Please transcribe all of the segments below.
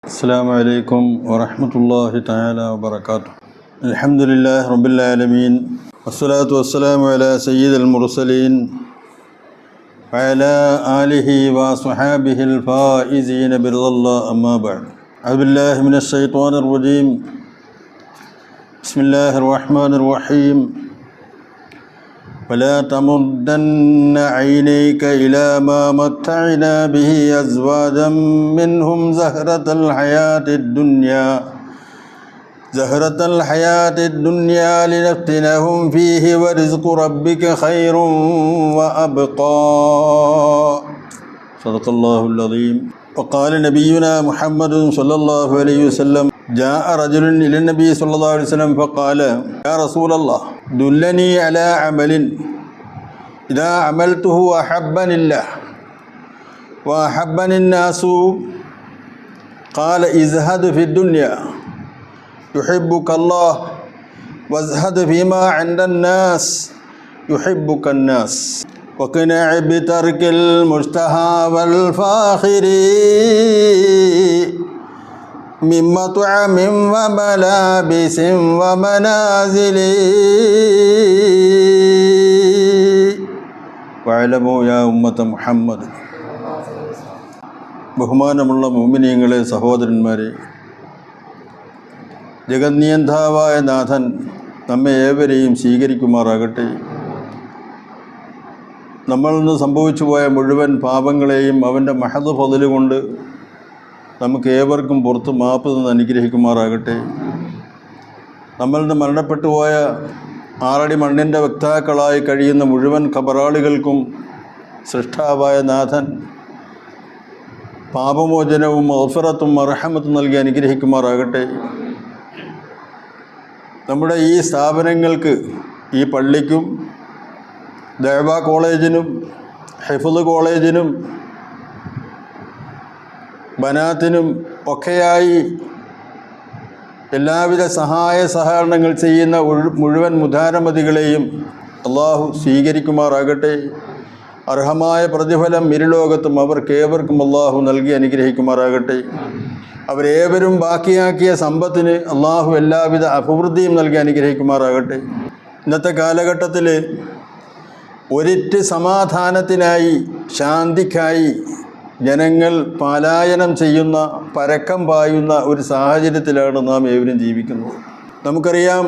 السلام عليكم ورحمة الله تعالى وبركاته. الحمد لله رب العالمين والصلاة والسلام على سيد المرسلين وعلى آله وصحابه الفائزين برضا الله أما بعد. أعوذ بالله من الشيطان الرجيم. بسم الله الرحمن الرحيم. ولا تمدن عينيك إلى ما متعنا به أزواجا منهم زهرة الحياة الدنيا لنفتنهم فيه ورزق ربك خير وأبقى. صدق الله العظيم. وقال نبينا محمد صلى الله عليه وسلم: جاء رجل إلى النبي صلى الله عليه وسلم فقال: يا رسول الله دلني على عمل إذا عملته أحبني الله وأحبني الناس. قال: ازهد في الدنيا يحبك الله وازهد فيما عند الناس يحبك الناس وقنع بترك المشتهى والفاخر من مطعم وملابس ومنازل. വഅലമു യാ ഉമ്മത മുഹമ്മദ്. ബഹുമാനമുള്ള മുഅ്മിനീങ്ങളെ, സഹോദരന്മാരെ, ജഗന്നിയന്താവായ നാഥൻ നമ്മെ ഏവരെയും സ്വീകരിക്കുമാറാകട്ടെ. നമ്മളിൽ നിന്ന് സംഭവിച്ചു പോയ മുഴുവൻ പാപങ്ങളെയും അവൻ്റെ മഹദ് ഫദ്ല് കൊണ്ട് നമുക്ക് ഏവർക്കും പുറത്ത് മാപ്പ് നിന്ന് അനുഗ്രഹിക്കുമാറാകട്ടെ. നമ്മളിൽ നിന്ന് മരണപ്പെട്ടു പോയ ആറടി മണ്ണിൻ്റെ വക്താക്കളായി കഴിയുന്ന മുഴുവൻ ഖബറാളികൾക്കും സൃഷ്ടാവായ നാഥൻ പാപമോചനവും മഗ്ഫിറത്തും മർഹമത്തും നൽകി അനുഗ്രഹിക്കുമാറാകട്ടെ. നമ്മുടെ ഈ സ്ഥാപനങ്ങൾക്ക്, ഈ പള്ളിക്കും ദഅ്വ കോളേജിനും ഹിഫ്ള് കോളേജിനും ബനാത്തിനും ഒക്കെയായി എല്ലാവിധ സഹായ സഹകരണങ്ങൾ ചെയ്യുന്ന മുഴുവൻ മുധാരമതികളെയും അള്ളാഹു സ്വീകരിക്കുമാറാകട്ടെ. അർഹമായ പ്രതിഫലം ഇരുലോകത്തും അവർക്കേവർക്കും അള്ളാഹു നൽകി അനുഗ്രഹിക്കുമാറാകട്ടെ. അവരേവരും ബാക്കിയാക്കിയ സമ്പത്തിന് അള്ളാഹു എല്ലാവിധ അഭിവൃദ്ധിയും നൽകി അനുഗ്രഹിക്കുമാറാകട്ടെ. ഇന്നത്തെ കാലഘട്ടത്തിൽ ഒരിറ്റ് സമാധാനത്തിനായി, ശാന്തിക്കായി ജനങ്ങൾ പലായനം ചെയ്യുന്ന, പരക്കം പായുന്ന ഒരു സാഹചര്യത്തിലാണ് നാം ഏവരും ജീവിക്കുന്നത്. നമുക്കറിയാം,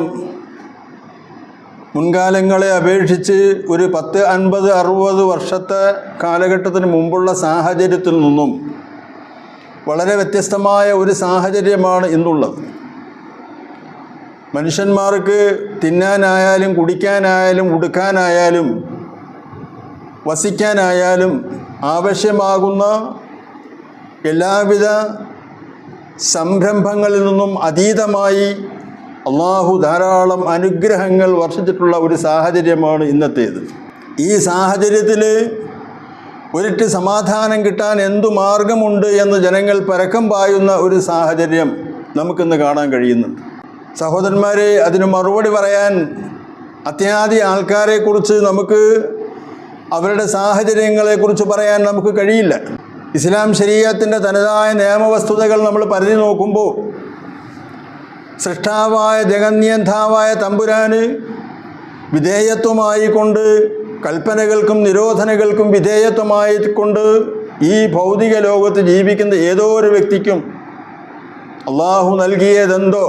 മുൻകാലങ്ങളെ അപേക്ഷിച്ച് ഒരു 10, 50, 60 വർഷത്തെ കാലഘട്ടത്തിന് മുമ്പുള്ള സാഹചര്യത്തിൽ നിന്നും വളരെ വ്യത്യസ്തമായ ഒരു സാഹചര്യമാണ് ഇന്നുള്ളത്. മനുഷ്യന്മാർക്ക് തിന്നാനായാലും കുടിക്കാനായാലും ഉടുക്കാനായാലും വസിക്കാനായാലും ആവശ്യമാകുന്ന എല്ലാവിധ സംരംഭങ്ങളിൽ നിന്നും അതീതമായി അള്ളാഹു ധാരാളം അനുഗ്രഹങ്ങൾ വർഷിച്ചിട്ടുള്ള ഒരു സാഹചര്യമാണ് ഇന്നത്തേത്. ഈ സാഹചര്യത്തിൽ ഒരിറ്റ് സമാധാനം കിട്ടാൻ എന്തു മാർഗമുണ്ട് എന്ന് ജനങ്ങൾ പരക്കം പായുന്ന ഒരു സാഹചര്യം നമുക്കിന്ന് കാണാൻ കഴിയുന്നുണ്ട്. സഹോദരന്മാരെ, അതിന് മറുപടി പറയാൻ അത്യാദി ആൾക്കാരെക്കുറിച്ച് നമുക്ക്, അവരുടെ സാഹചര്യങ്ങളെക്കുറിച്ച് പറയാൻ നമുക്ക് കഴിയില്ല. ഇസ്ലാം ശരീഅത്തിൻ്റെ തനതായ നിയമവസ്തുതകൾ നമ്മൾ പരിധി നോക്കുമ്പോൾ സൃഷ്ടാവായ ജഗന്നിയന്താവായ തമ്പുരാന് വിധേയത്വമായി കൊണ്ട്, കൽപ്പനകൾക്കും നിരോധനകൾക്കും വിധേയത്വമായി കൊണ്ട് ഈ ഭൗതിക ലോകത്ത് ജീവിക്കുന്ന ഏതോ ഒരു വ്യക്തിക്കും അള്ളാഹു നൽകിയതെന്തോ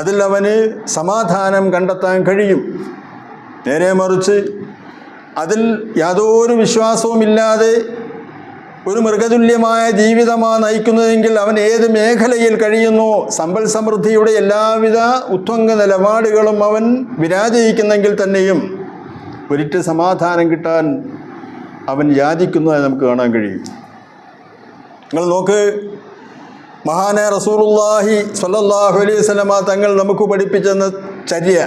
അതിൽ അവന് സമാധാനം കണ്ടെത്താൻ കഴിയും. നേരെ മറിച്ച് അതിൽ യാതൊരു വിശ്വാസവുമില്ലാതെ ഒരു മൃഗതുല്യമായ ജീവിതമാണ് നയിക്കുന്നതെങ്കിൽ അവൻ ഏത് മേഖലയിൽ കഴിയുന്നോ, സമ്പൽ സമൃദ്ധിയുടെ എല്ലാവിധ ഉത്വംഗ നിലപാടുകളും അവൻ വിരാജിക്കുന്നെങ്കിൽ തന്നെയും ഒരിറ്റ് സമാധാനം കിട്ടാൻ അവൻ യാചിക്കുന്നതായി നമുക്ക് കാണാൻ കഴിയും. നിങ്ങൾ നോക്ക്, മഹാനായ റസൂലുള്ളാഹി സ്വല്ലല്ലാഹു അലൈഹി വസല്ലമ തങ്ങൾ നമുക്ക് പഠിപ്പിച്ചെന്ന ചര്യ,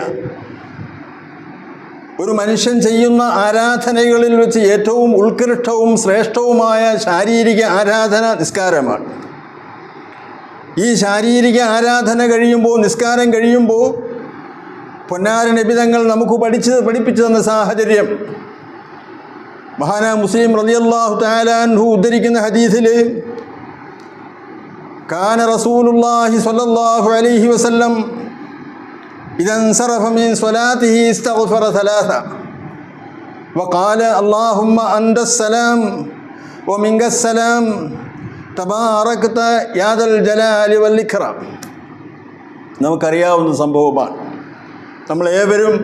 ഒരു മനുഷ്യൻ ചെയ്യുന്ന ആരാധനകളിൽ വെച്ച് ഏറ്റവും ഉത്കൃഷ്ടവും ശ്രേഷ്ഠവുമായ ശാരീരിക ആരാധന നിസ്കാരമാണ്. ഈ ശാരീരിക ആരാധന കഴിയുമ്പോൾ, നിസ്കാരം കഴിയുമ്പോൾ പൊന്നാര നബി തങ്ങൾ നമുക്ക് പഠിപ്പിച്ചു തന്ന സാഹചര്യം മഹാനായ മുസ്ലിം റളിയല്ലാഹു തആല അൻഹു ഉദ്ധരിക്കുന്ന ഹദീസിൽ കാന റസൂലുള്ളാഹി സ്വല്ലല്ലാഹു അലൈഹി വസല്ലം ഇദാ ഇൻസറഫ മിൻ സ്വലാത്തിഹി ഇസ്തഗ്ഫറ സലാസ വഖാല അല്ലാഹുമ്മ അൻതസ്സലാം വമിൻകസ്സലാം തബാറക്ത യാ ദൽ ജലാലി വൽ ഇക്റാം. നമുക്കറിയാവുന്ന സംഭവമാണ്. നമ്മളേവരും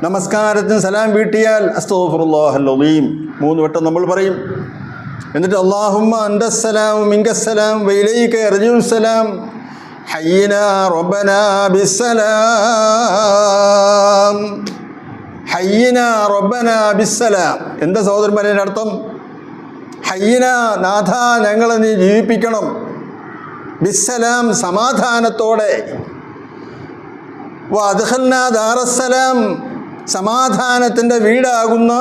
നമസ്കാരത്തിന് സലാം വീട്ടിയാൽ അസ്തഗ്ഫിറുല്ലാഹൽ അളീം 3 വട്ടം നമ്മൾ പറയും. എന്നിട്ട് അല്ലാഹുമ്മ അൻതസ്സലാം മിൻകസ്സലാം വഇലൈക യർജിഉസ്സലാം ഹയ്യിനാ റബ്ബനാ ബിസ്സലാം. ഹയ്യിനാ റബ്ബനാ ബിസ്സലാം എന്താ സഹോദരന്മാരെ അർത്ഥം? ഹയ്യിന നാഥ ഞങ്ങളെ നീ ജീവിപ്പിക്കണം, ബിസ്സലാം സമാധാനത്തോടെ, വഅദ്ഖിൽനാ ദാറസ്സലാം സമാധാനത്തിൻ്റെ വീടാകുന്ന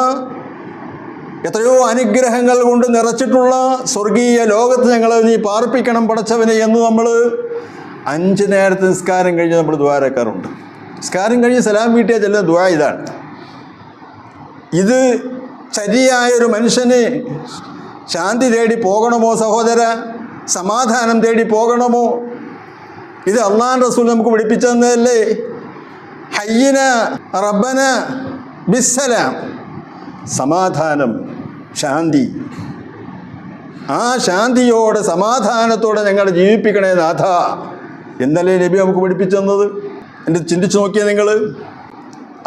എത്രയോ അനുഗ്രഹങ്ങൾ കൊണ്ട് നിറച്ചിട്ടുള്ള സ്വർഗീയ ലോകത്ത് ഞങ്ങളെ നീ പാർപ്പിക്കണം പടച്ചവനെ എന്ന് നമ്മൾ 5 നേരത്തെ നിസ്കാരം കഴിഞ്ഞ് നമ്മൾ ദ്വാരക്കാറുണ്ട്. നിസ്കാരം കഴിഞ്ഞ് സലാം വീട്ടിയാൽ ചെല്ലുന്ന ദ്വാ ഇതാണ്. ഇത് ശരിയായൊരു മനുഷ്യന് ശാന്തി തേടി പോകണമോ സഹോദര? സമാധാനം തേടി പോകണമോ? ഇത് അള്ളാഹുവിൻ്റെ റസൂൽ നമുക്ക് പഠിപ്പിച്ചു തന്നതല്ലേ? ഹയ്യിന റബ്ബന ബിസ്സലാം, സമാധാനം, ശാന്തി. ആ ശാന്തിയോടെ സമാധാനത്തോടെ ഞങ്ങൾ ജീവിപ്പിക്കണേ നാഥ എന്നല്ലേ നബി നമുക്ക് പഠിപ്പിച്ചു തന്നത്. എൻ്റെ ചിന്തിച്ചു നോക്കിയാൽ നിങ്ങൾ.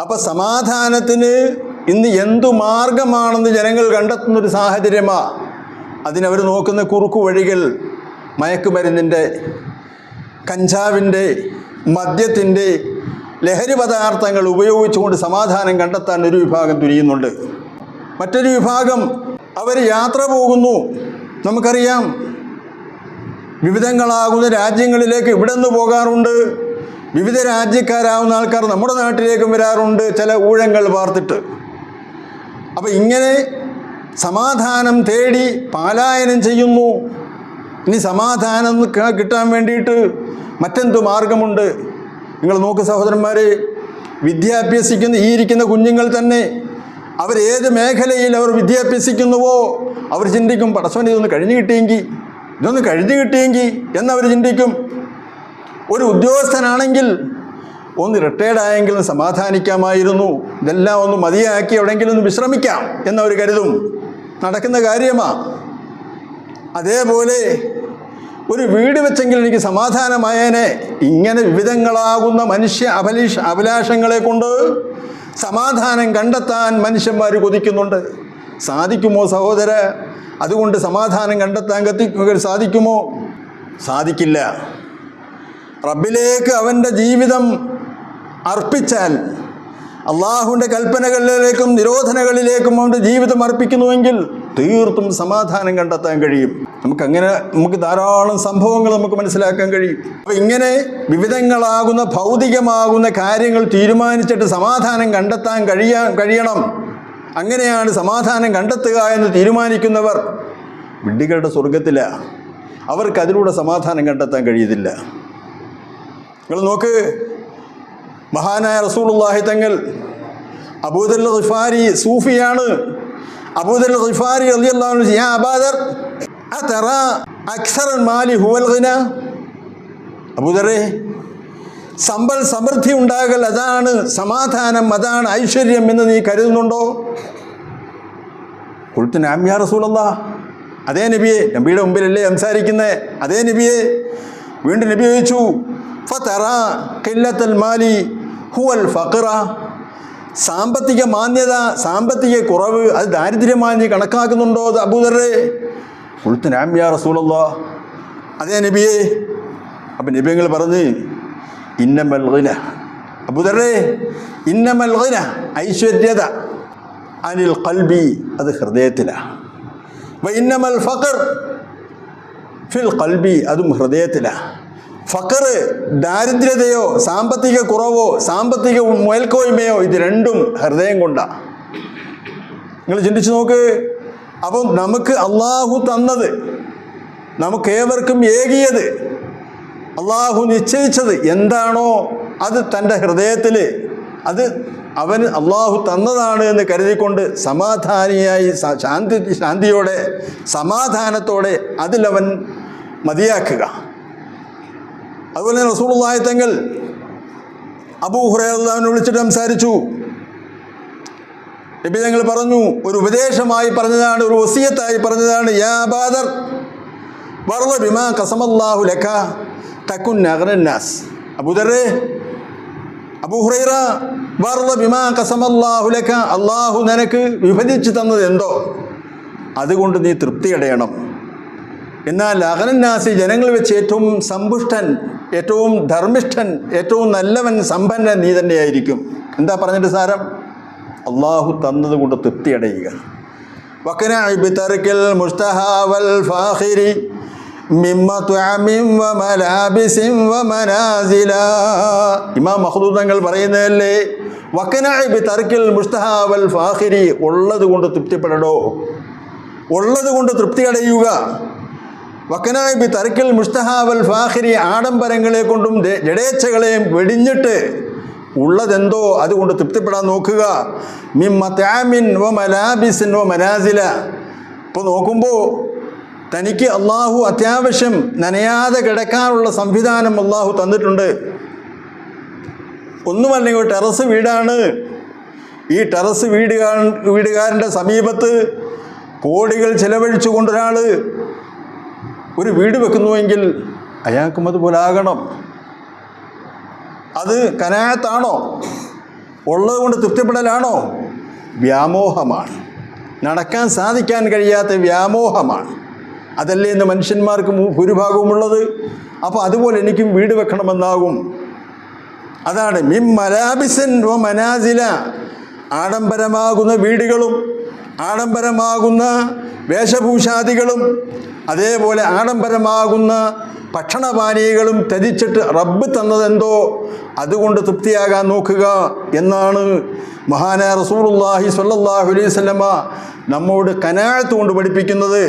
അപ്പം സമാധാനത്തിന് ഇന്ന് എന്തു മാർഗമാണെന്ന് ജനങ്ങൾ കണ്ടെത്തുന്നൊരു സാഹചര്യമാണ്. അതിനവർ നോക്കുന്ന കുറുക്കു വഴികൾ മയക്കുമരുന്നിൻ്റെ, കഞ്ചാവിൻ്റെ, മദ്യത്തിൻ്റെ, ലഹരി പദാർത്ഥങ്ങൾ ഉപയോഗിച്ചുകൊണ്ട് സമാധാനം കണ്ടെത്താൻ ഒരു വിഭാഗം തുനിയുന്നുണ്ട്. മറ്റൊരു വിഭാഗം അവർ യാത്ര പോകുന്നു. നമുക്കറിയാം, വിവിധങ്ങളാകുന്ന രാജ്യങ്ങളിലേക്ക് ഇവിടെ നിന്ന് പോകാറുണ്ട്. വിവിധ രാജ്യക്കാരാവുന്ന ആൾക്കാർ നമ്മുടെ നാട്ടിലേക്കും വരാറുണ്ട്, ചില ഊഴങ്ങൾ പാർത്തിട്ട്. അപ്പം ഇങ്ങനെ സമാധാനം തേടി പലായനം ചെയ്യുന്നു. ഇനി സമാധാനം കിട്ടാൻ വേണ്ടിയിട്ട് മറ്റെന്തു മാർഗമുണ്ട്? നിങ്ങൾ നോക്ക് സഹോദരന്മാരെ, വിദ്യാഭ്യസിക്കുന്ന ഈ ഇരിക്കുന്ന കുഞ്ഞുങ്ങൾ തന്നെ അവരേത് മേഖലയിൽ അവർ വിദ്യാഭ്യസിക്കുന്നുവോ അവർ ചിന്തിക്കും, പടച്ചവൻ ഇതൊന്ന് കഴിഞ്ഞു കിട്ടിയെങ്കിൽ എന്നവർ ചിന്തിക്കും. ഒരു ഉദ്യോഗസ്ഥനാണെങ്കിൽ ഒന്ന് റിട്ടയർഡായെങ്കിലും സമാധാനിക്കാമായിരുന്നു, ഇതെല്ലാം ഒന്ന് മതിയാക്കി എവിടെയെങ്കിലും ഒന്ന് വിശ്രമിക്കാം എന്നവർ കരുതും. നടക്കുന്ന കാര്യമാണ്. അതേപോലെ ഒരു വീട് വെച്ചെങ്കിൽ എനിക്ക് സമാധാനമായേനെ. ഇങ്ങനെ വിവിധങ്ങളാകുന്ന മനുഷ്യ അഭിലാഷങ്ങളെ കൊണ്ട് സമാധാനം കണ്ടെത്താൻ മനുഷ്യന്മാർ കൊതിക്കുന്നുണ്ട്. സാധിക്കുമോ സഹോദര? അതുകൊണ്ട് സമാധാനം കണ്ടെത്താൻ സാധിക്കുമോ? സാധിക്കില്ല. റബ്ബിലേക്ക് അവൻ്റെ ജീവിതം അർപ്പിച്ചാൽ, അള്ളാഹുവിൻ്റെ കൽപ്പനകളിലേക്കും നിരോധനകളിലേക്കും അവൻ്റെ ജീവിതം അർപ്പിക്കുന്നുവെങ്കിൽ തീർത്തും സമാധാനം കണ്ടെത്താൻ കഴിയും. നമുക്ക് ധാരാളം സംഭവങ്ങൾ നമുക്ക് മനസ്സിലാക്കാൻ കഴിയും. അപ്പോൾ ഇങ്ങനെ വിവിധങ്ങളാകുന്ന ഭൗതികമാകുന്ന കാര്യങ്ങൾ തീരുമാനിച്ചിട്ട് സമാധാനം കണ്ടെത്താൻ കഴിയണം. അങ്ങനെയാണ് സമാധാനം കണ്ടെത്തുക എന്ന് തീരുമാനിക്കുന്നവർ വിഡ്ഢികളുടെ സ്വർഗത്തിലാണ്. അവർക്ക് അതിലൂടെ സമാധാനം കണ്ടെത്താൻ കഴിയത്തില്ല. നിങ്ങൾ നോക്ക്, മഹാനായ റസൂലുള്ളാഹി തങ്ങൾ, അബൂദർ ഗിഫാരി സൂഫിയാണ്. അബൂദർ ഗിഫാരി റളിയല്ലാഹു അൻഹു, യാ അബൂദർ അതറ അക്സറൽ മാലി ഹുവൽ ഗിന. അബൂദറേ, സമ്പൽ സമൃദ്ധി ഉണ്ടാകൽ അതാണ് സമാധാനം, അതാണ് ഐശ്വര്യം എന്ന് നീ കരുതുന്നുണ്ടോ? ഖുൽതു നഅം യാ റസൂലല്ലാഹ്. അതേ നബിയെ, നബിയുടെ മുമ്പിലല്ലേ സംസാരിക്കുന്നത്, അതേ നബിയെ. വീണ്ടും നബി ചോദിച്ചു, ഫതറ ഖില്ലത്തുൽ മാലി ഹുവൽ ഫഖറ. സാമ്പത്തിക മാന്യത, സാമ്പത്തിക കുറവ്, അത് ദാരിദ്ര്യമായി നീ കണക്കാക്കുന്നുണ്ടോ അബൂദറേ? ഖുൽതു നഅം യാ റസൂലല്ലാഹ്. അതേ നബിയെ. അപ്പം നബിങ്ങൾ പറഞ്ഞ്, ഇന്നമൽ ഗിന, അബൂദറേ, ഇന്നമൽ ഗിന, ഐശ്വര്യത, അനിൽ ഖൽബി, അത് ഹൃദയത്തിലാണ്. വ ഇന്നമൽ ഫഖർ ഫിൽ ഖൽബി, അതും ഹൃദയത്തിലാണ്. ഫഖർ, ദാരിദ്ര്യതയോ സാമ്പത്തിക കുറവോ സാമ്പത്തിക മേൽക്കോയ്മയോ, ഇത് രണ്ടും ഹൃദയം കൊണ്ടാണ്. നിങ്ങൾ ചിന്തിച്ച് നോക്ക്. അപ്പം നമുക്ക് അള്ളാഹു തന്നത്, നമുക്കേവർക്കും ഏകിയത്, അള്ളാഹു നിശ്ചയിച്ചത് എന്താണോ അത് തൻ്റെ ഹൃദയത്തിൽ അത് അവന് അള്ളാഹു തന്നതാണ് എന്ന് കരുതിക്കൊണ്ട് സമാധാനിയായി ശാന്തിയോടെ സമാധാനത്തോടെ അതിലവൻ മതിയാക്കുക. അതുപോലെ തന്നെ റസൂലുള്ളാഹി തങ്ങൾ അബൂ ഹുറൈറ റളിയല്ലാഹു വിളിച്ചിട്ട് സംസാരിച്ചു. നബി തങ്ങൾ പറഞ്ഞു, ഒരു ഉപദേശമായി പറഞ്ഞതാണ്, ഒരു വസിയത്തായി പറഞ്ഞതാണ്, യാ അബാദർ വർള ബിമാ ഖസമല്ലാഹു ലക തകുൻ അഗ്നന്നാസ്. അബൂദറേ, അബൂ ഹുറൈറ, വർള ബിമാ ഖസമല്ലാഹു ലക, അള്ളാഹു നിനക്ക് വിഭജിച്ച് തന്നത് എന്തോ അതുകൊണ്ട് നീ തൃപ്തിയടയണം. എന്നാൽ അഗ്നന്നാസി, ജനങ്ങൾ വെച്ച് ഏറ്റവും സമ്പുഷ്ടൻ, ഏറ്റവും ധർമ്മിഷ്ഠൻ, ഏറ്റവും നല്ലവൻ, സമ്പന്നൻ നീ തന്നെയായിരിക്കും. എന്താ പറഞ്ഞിട്ട് സാരം? അള്ളാഹു തന്നത് കൊണ്ട് തൃപ്തിയടയുക. വഖനാഇ ബിതർകിൽ മുസ്തഹാ വൽ ഫാഖിരി മിമ്മ തുഅമിൻ വ മലാബിസിൻ വ മനാസില. ഇമാം മഖ്ദൂദ് തങ്ങൾ പറയുന്നതല്ലേ, വഖനാഇ ബിതർകിൽ മുസ്തഹാ വൽ ഫാഖിരി, ഉള്ളത് കൊണ്ട് തൃപ്തിപ്പെടണോ, ഉള്ളത് കൊണ്ട് തൃപ്തിയടയുക. വഖനാഇ ബിതർകിൽ മുസ്തഹാ വൽ ഫാഖിരി, ആഡംബരങ്ങളെ കൊണ്ടും ജഡേച്ഛകളെയും വെടിഞ്ഞിട്ട് ഉള്ളതെന്തോ അതുകൊണ്ട് തൃപ്തിപ്പെടാൻ നോക്കുക. മിമ്മ തഅമിൻ വ മലാബിസിൻ വ മനാസില. ഇപ്പോൾ നോക്കുമ്പോൾ തനിക്ക് അള്ളാഹു അത്യാവശ്യം നനയാതെ കിടക്കാനുള്ള സംവിധാനം അള്ളാഹു തന്നിട്ടുണ്ട്. ഒന്നുമല്ലെങ്കിൽ ടെറസ് വീടാണ്. ഈ ടെറസ് വീടുകാരൻ്റെ സമീപത്ത് കോടികൾ ചെലവഴിച്ചു കൊണ്ടൊരാൾ ഒരു വീട് വെക്കുന്നുവെങ്കിൽ അയാൾക്കും അതുപോലെ ആകണം. അത് കനായത്താണോ? ഉള്ളത് കൊണ്ട് തൃപ്തിപ്പെടലാണോ? വ്യാമോഹമാണ്, നടക്കാൻ സാധിക്കാൻ കഴിയാത്ത വ്യാമോഹമാണ്. അതല്ലേ ഇന്ന് മനുഷ്യന്മാർക്ക് ഭൂരിഭാഗവുമുള്ളത്. അപ്പോൾ അതുപോലെ എനിക്കും വീട് വെക്കണമെന്നാകും. അതാണ് മിം മലാബിസൻ വ മനാസില, ആഡംബരമാകുന്ന വീടുകളും ആഡംബരമാകുന്ന വേഷഭൂഷാദികളും അതേപോലെ ആഡംബരമാകുന്ന ഭക്ഷണപാനീയങ്ങളും ത്യജിച്ചിട്ട് റബ്ബ് തന്നതെന്തോ അതുകൊണ്ട് തൃപ്തിയാകാൻ നോക്കുക എന്നാണ് മഹാനായ റസൂലുള്ളാഹി സ്വല്ലല്ലാഹു അലൈഹി വസല്ലമ നമ്മോട് ഖനാഅത്ത് കൊണ്ട് പഠിപ്പിക്കുന്നത്.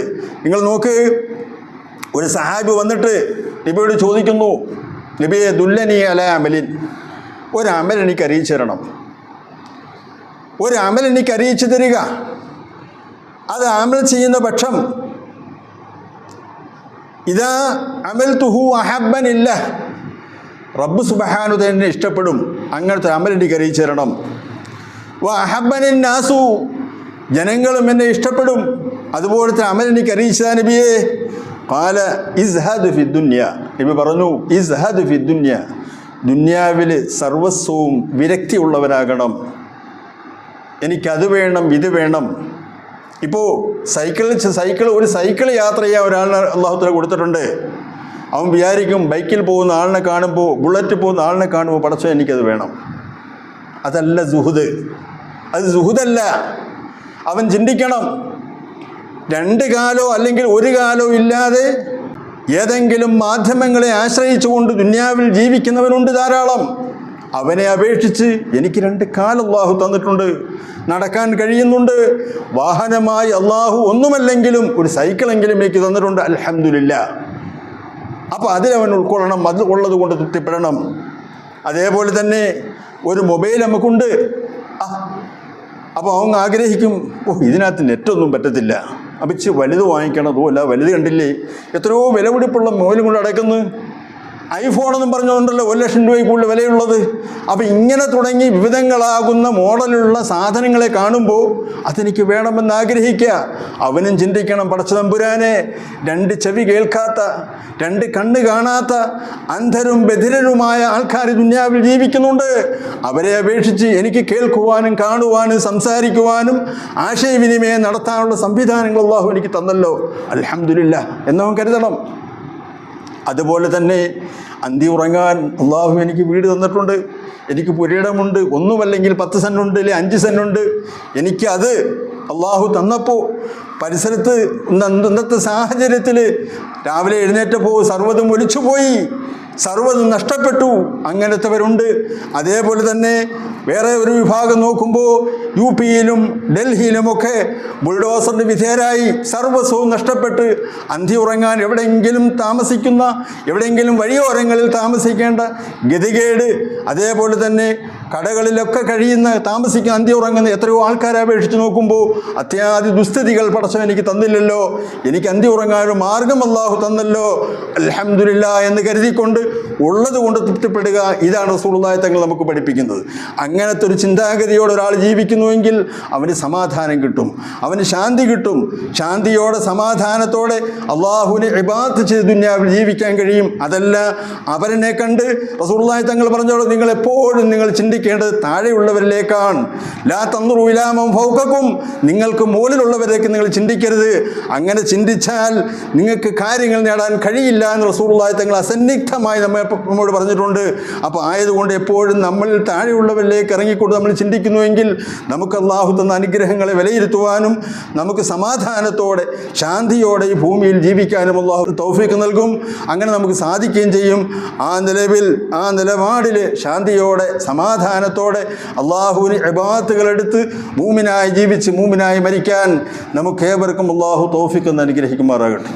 നിങ്ങൾ നോക്ക്, ഒരു സഹാബി വന്നിട്ട് നബിയോട് ചോദിക്കുന്നു, നബിയെ ദുല്ലനി അലാ അമലിൻ, ഒരമൽ എനിക്ക് അറിയിച്ചു തരണം, ഒരമൽ എനിക്ക് അറിയിച്ചു തരിക. അത് അമൽ ചെയ്യുന്ന പക്ഷം ഇതാ അമൽതുഹു അഹബ്ബനില്ല, റബ്ബ് സുബ്ഹാനഹു തന്നെ ഇഷ്ടപ്പെടും. അങ്ങനത്തെ അമൽ എനിക്ക് അറിയിച്ചു തരണം. വ അഹബ്ബനിൻ നാസു, ജനങ്ങളും എന്നെ ഇഷ്ടപ്പെടും. അതുപോലത്തെ അമൽ എനിക്ക് അറിയിച്ചതാ നബിയെ. ഖാല ഇസ്ഹദ് ഫി ദുനിയ, നബി പറഞ്ഞു ഇസ്ഹദ് ഫി ദുനിയ, ദുനിയാവിൽ സർവസ്വവും വിരക്തിയുള്ളവരാകണം. എനിക്കത് വേണം, ഇത് വേണം. ഇപ്പോൾ ഒരു സൈക്കിൾ യാത്ര ചെയ്യാൻ ഒരാളിനെ അല്ലാഹു തആല കൊടുത്തിട്ടുണ്ട്. അവൻ വിചാരിക്കും ബൈക്കിൽ പോകുന്ന ആളിനെ കാണുമ്പോൾ, ബുള്ളറ്റ് പോകുന്ന ആളിനെ കാണുമ്പോൾ പടച്ചോൻ എനിക്കത് വേണം. അതല്ല സുഹുദ്, അത് സുഹുദല്ല. അവൻ ചിന്തിക്കണം, രണ്ട് കാലോ അല്ലെങ്കിൽ ഒരു കാലോ ഇല്ലാതെ ഏതെങ്കിലും മാധ്യമങ്ങളെ ആശ്രയിച്ചുകൊണ്ട് ദുനിയാവിൽ ജീവിക്കുന്നവനുണ്ട് ധാരാളം. അവനെ അപേക്ഷിച്ച് എനിക്ക് രണ്ട് കാൽ അള്ളാഹു തന്നിട്ടുണ്ട്, നടക്കാൻ കഴിയുന്നുണ്ട്. വാഹനമായി അള്ളാഹു ഒന്നുമല്ലെങ്കിലും ഒരു സൈക്കിളെങ്കിലും എനിക്ക് തന്നിട്ടുണ്ട്, അൽഹംദുലില്ലാ. അപ്പോൾ അതിലവൻ ഉൾക്കൊള്ളണം, അത് ഉള്ളത് കൊണ്ട് തൃപ്തിപ്പെടണം. അതേപോലെ തന്നെ ഒരു മൊബൈൽ നമുക്കുണ്ട്. അപ്പോൾ അവൻ ആഗ്രഹിക്കും, ഇതിനകത്ത് നെറ്റൊന്നും പറ്റത്തില്ല, അപ്പം വലുത് വാങ്ങിക്കണം. അതുമല്ല, വലുത് കണ്ടില്ലേ, എത്രയോ വിലപിടിപ്പുള്ള മൊബൈലും കൊണ്ട് അടയ്ക്കുന്നു. ഐഫോണെന്നും പറഞ്ഞുകൊണ്ടല്ലോ 1,00,000 രൂപയ്ക്ക് കൂടുതൽ വിലയുള്ളത്. അപ്പോൾ ഇങ്ങനെ തുടങ്ങി വിവിധങ്ങളാകുന്ന മോഡലുള്ള സാധനങ്ങളെ കാണുമ്പോൾ അതെനിക്ക് വേണമെന്ന് ആഗ്രഹിക്കുക. അവനും ചിന്തിക്കണം, പടച്ച തമ്പുരാനെ, രണ്ട് ചെവി കേൾക്കാത്ത, രണ്ട് കണ്ണ് കാണാത്ത, അന്ധരും ബധിരരുമായ ആൾക്കാർ ദുനിയാവിൽ ജീവിക്കുന്നുണ്ട്. അവരെ അപേക്ഷിച്ച് എനിക്ക് കേൾക്കുവാനും കാണുവാനും സംസാരിക്കുവാനും ആശയവിനിമയം നടത്താനുള്ള സംവിധാനങ്ങൾ അല്ലാഹു എനിക്ക് തന്നല്ലോ, അൽഹംദുലില്ലാ എന്നവൻ കരുതണം. അതുപോലെ തന്നെ അന്തി ഉറങ്ങാൻ അള്ളാഹു എനിക്ക് വീട് തന്നിട്ടുണ്ട്, എനിക്ക് പുരയിടമുണ്ട്. ഒന്നുമല്ലെങ്കിൽ 10 സെൻറ്റുണ്ട്, അല്ലെങ്കിൽ 5 സെൻറ്റുണ്ട്. എനിക്കത് അള്ളാഹു തന്നപ്പോൾ പരിസരത്ത് ഇന്നത്തെ സാഹചര്യത്തിൽ രാവിലെ എഴുന്നേറ്റപ്പോൾ സർവ്വതും ഒലിച്ചുപോയി, സർവ്വതും നഷ്ടപ്പെട്ടു. അങ്ങനത്തെവരുണ്ട്. അതേപോലെ തന്നെ വേറെ ഒരു വിഭാഗം നോക്കുമ്പോൾ യു പിയിലും ഡൽഹിയിലുമൊക്കെ ബുൾഡോസറിന് വിധേയരായി സർവ്വസ്വവും നഷ്ടപ്പെട്ട് അന്തി ഉറങ്ങാൻ എവിടെയെങ്കിലും താമസിക്കുന്ന, എവിടെയെങ്കിലും വഴിയോരങ്ങളിൽ താമസിക്കേണ്ട ഗതികേട്, അതേപോലെ തന്നെ കടകളിലൊക്കെ താമസിക്കുന്ന അന്തി ഉറങ്ങുന്ന എത്രയോ ആൾക്കാരെ അപേക്ഷിച്ച് നോക്കുമ്പോൾ അത്യാദി ദുസ്ഥിതികൾ പടച്ചവൻ എനിക്ക് തന്നില്ലല്ലോ, എനിക്ക് അന്തി ഉറങ്ങാൻ ഒരു മാർഗം അല്ലാഹു തന്നല്ലോ, അൽഹംദുലില്ലാ എന്ന് കരുതിക്കൊണ്ട് ഉള്ളത് കൊണ്ട് തൃപ്തിപ്പെടുക. ഇതാണ് റസൂലുള്ളാഹി തങ്ങൾ നമുക്ക് പഠിപ്പിക്കുന്നത്. അങ്ങനത്തെ ഒരു ചിന്താഗതിയോടെ ഒരാൾ ജീവിക്കുന്നുവെങ്കിൽ അവന് സമാധാനം കിട്ടും, അവന് ശാന്തി കിട്ടും. ശാന്തിയോടെ സമാധാനത്തോടെ അള്ളാഹുവിനെ ഇബാദത്ത് ചെയ്ത് ദുനിയാവിൽ ജീവിക്കാൻ കഴിയും. അതല്ല അവരനെ കണ്ട് റസൂലുള്ളാഹി തങ്ങൾ പറഞ്ഞോളൂ, നിങ്ങൾ എപ്പോഴും നിങ്ങൾ ചിന്തിക്കേണ്ടത് താഴെയുള്ളവരിലേക്കാണ്. ലാ തൻദുറൂ ഇലാ മൻ ഫൗഖക്കും, നിങ്ങൾക്ക് മുകളിലുള്ളവരേക്ക് നിങ്ങൾ ചിന്തിക്കരുത്. അങ്ങനെ ചിന്തിച്ചാൽ നിങ്ങൾക്ക് കാര്യങ്ങൾ നേടാൻ കഴിയില്ല എന്ന് റസൂലുള്ളാഹി തങ്ങൾ അസന്നിഗ്ധമായി നമ്മോട് പറഞ്ഞിട്ടുണ്ട്. അപ്പോൾ ആയതുകൊണ്ട് എപ്പോഴും നമ്മൾ താഴെയുള്ളവരിലേക്ക് ഇറങ്ങിക്കൊണ്ട് നമ്മൾ ചിന്തിക്കുന്നുവെങ്കിൽ നമുക്ക് അല്ലാഹു തന്ന അനുഗ്രഹങ്ങളെ വിലയിരുത്തുവാനും നമുക്ക് സമാധാനത്തോടെ ശാന്തിയോടെ ഈ ഭൂമിയിൽ ജീവിക്കാനും അല്ലാഹു തൗഫീഖ് നൽകും. അങ്ങനെ നമുക്ക് സാധിക്കുകയും ചെയ്യും. ആ നിലപാടിൽ ശാന്തിയോടെ സമാധാനത്തോടെ അള്ളാഹുവിന് ഇബാദത്തുകളെടുത്ത് മൂമിനായി ജീവിച്ച് മൂമിനായി മരിക്കാൻ നമുക്കേവർക്കും അല്ലാഹു തൗഫീഖ് എന്ന് അനുഗ്രഹിക്കുമാറാകട്ടെ.